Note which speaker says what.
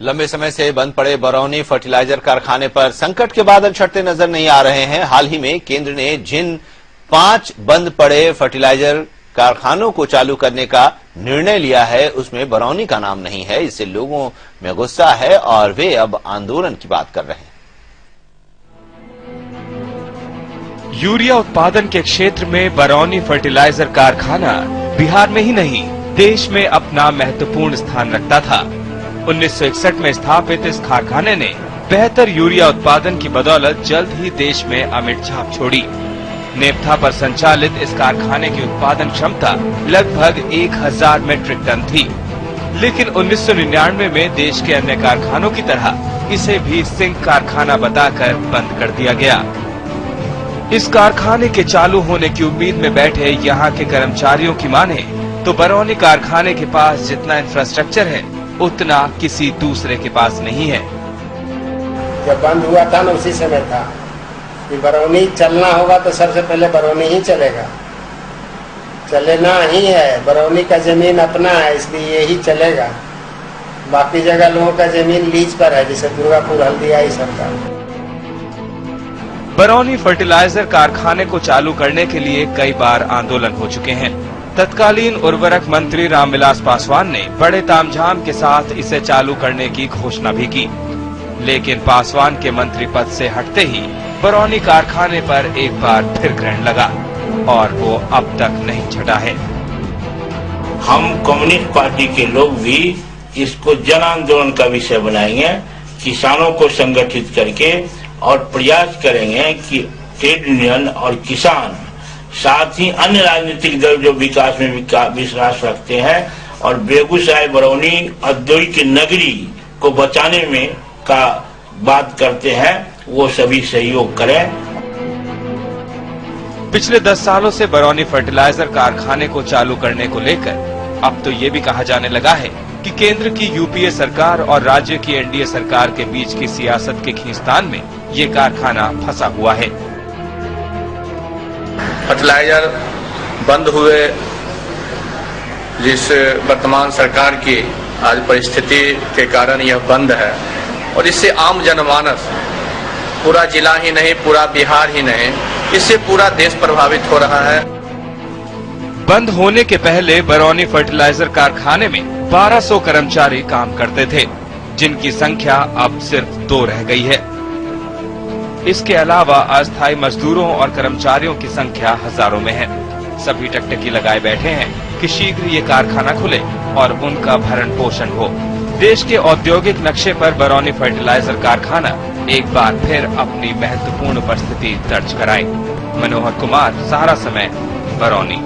Speaker 1: लंबे समय से बंद पड़े बरौनी फर्टिलाइजर कारखाने पर संकट के बादल छटते नजर नहीं आ रहे हैं। हाल ही में केंद्र ने जिन 5 बंद पड़े फर्टिलाइजर कारखानों को चालू करने का निर्णय लिया है, उसमें बरौनी का नाम नहीं है। इससे लोगों में गुस्सा है और वे अब आंदोलन की बात कर रहे हैं।
Speaker 2: यूरिया उत्पादन के क्षेत्र में बरौनी फर्टिलाइजर कारखाना बिहार में ही नहीं, देश में अपना महत्वपूर्ण स्थान रखता था। 1961 में स्थापित इस कारखाने ने बेहतर यूरिया उत्पादन की बदौलत जल्द ही देश में अमिट छाप छोड़ी। नेपथा पर संचालित इस कारखाने की उत्पादन क्षमता लगभग 1000 मीट्रिक टन थी, लेकिन 1999 में देश के अन्य कारखानों की तरह इसे भी सिंक कारखाना बताकर बंद कर दिया गया। इस कारखाने के चालू होने की उम्मीद में बैठे यहाँ के कर्मचारियों की माने तो बरौनी कारखाने के पास जितना इंफ्रास्ट्रक्चर है उतना किसी दूसरे के पास नहीं है।
Speaker 3: जब बंद हुआ था ना, उसी समय था कि बरौनी चलना होगा तो सबसे पहले बरौनी ही चलेगा, चलना ही है। बरौनी का जमीन अपना है, इसलिए यही चलेगा। बाकी जगह लोगों का जमीन लीज पर है, जैसे दुर्गापुर, हल्दिया, ये सब का।
Speaker 2: बरौनी फर्टिलाइजर कारखाने को चालू करने के लिए कई बार आंदोलन हो चुके हैं। तत्कालीन उर्वरक मंत्री रामविलास पासवान ने बड़े तामझाम के साथ इसे चालू करने की घोषणा भी की, लेकिन पासवान के मंत्री पद से हटते ही बरौनी कारखाने पर एक बार फिर ग्रहण लगा और वो अब तक नहीं छटा है।
Speaker 4: हम कम्युनिस्ट पार्टी के लोग भी इसको जन आंदोलन का विषय बनाएंगे, किसानों को संगठित करके, और प्रयास करेंगे कि ट्रेड यूनियन और किसान, साथ ही अन्य राजनीतिक दल जो विकास में विश्वास रखते हैं और बेगूसराय बरौनी औद्योगिक नगरी को बचाने में का बात करते हैं, वो सभी सहयोग करें।
Speaker 2: पिछले 10 सालों से बरौनी फर्टिलाइजर कारखाने को चालू करने को लेकर अब तो ये भी कहा जाने लगा है कि केंद्र की यूपीए सरकार और राज्य की एनडीए सरकार के बीच की सियासत के खींचतान में ये कारखाना फंसा हुआ है।
Speaker 5: फर्टिलाइजर बंद हुए, जिस वर्तमान सरकार की आज परिस्थिति के कारण यह बंद है, और इससे आम जनमानस, पूरा जिला ही नहीं, पूरा बिहार ही नहीं, इससे पूरा देश प्रभावित हो रहा है।
Speaker 2: बंद होने के पहले बरौनी फर्टिलाइजर कारखाने में 1200 कर्मचारी काम करते थे, जिनकी संख्या अब सिर्फ 2 रह गई है। इसके अलावा अस्थायी मजदूरों और कर्मचारियों की संख्या हजारों में है। सभी टकटकी लगाए बैठे हैं कि शीघ्र ये कारखाना खुले और उनका भरण पोषण हो। देश के औद्योगिक नक्शे पर बरौनी फर्टिलाइजर कारखाना एक बार फिर अपनी महत्वपूर्ण उपस्थिति दर्ज कराए। मनोहर कुमार, सहारा समय, बरौनी।